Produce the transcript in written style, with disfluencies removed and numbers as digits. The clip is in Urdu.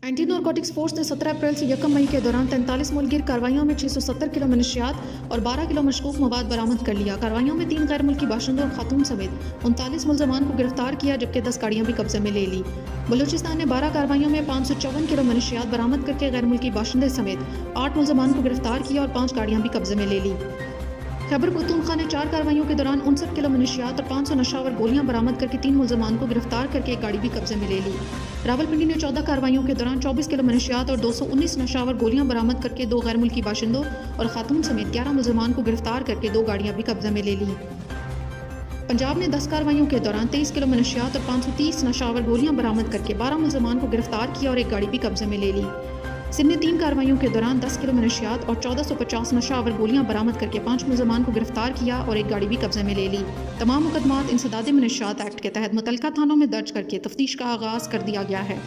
اینٹی نارکوٹکس فورس نے 17 اپریل سے 1 مئی کے دوران 43 ملک گیر کارروائیوں میں 670 کلو منشیات اور 12 کلو مشکوک مواد برآمد کر لیا۔ کارروائیوں میں 3 غیر ملکی باشندوں اور خاتون سمیت 39 ملزمان کو گرفتار کیا، جبکہ 10 گاڑیاں بھی قبضے میں لے لی۔ بلوچستان نے 12 کارروائیوں میں 554 کلو منشیات برآمد کر کے غیر ملکی باشندے سمیت 8 ملزمان کو گرفتار کیا اور 5 گاڑیاں بھی قبضے میں لے لی۔ خیبر پختونخوا نے 4 کارروائیوں کے دوران 59 کلو منشیات اور 500 نشہ گولیاں برآمد کر کے 3 ملزمان کو گرفتار کر کے ایک گاڑی بھی قبضے میں لے لی۔ راولپنڈی نے 14 کارروائیوں کے دوران 24 کلو منشیات اور 219 نشہ گولیاں برآمد کر کے 2 غیر ملکی باشندوں اور خاتون سمیت 11 ملزمان کو گرفتار کر کے 2 گاڑیاں بھی قبضے میں لے لی۔ پنجاب نے 10 کارروائیوں کے دوران 23 کلو منشیات اور 530 نشہ گولیاں برآمد کر کے 12 ملزمان کو گرفتار کیا اور ایک گاڑی بھی قبضے میں لے لی۔ سندھ نے 3 کارروائیوں کے دوران 10 کلو منشیات اور 1450 نشہ آور گولیاں برآمد کر کے 5 ملزمان کو گرفتار کیا اور ایک گاڑی بھی قبضے میں لے لی۔ تمام مقدمات انسداد منشیات ایکٹ کے تحت متعلقہ تھانوں میں درج کر کے تفتیش کا آغاز کر دیا گیا ہے۔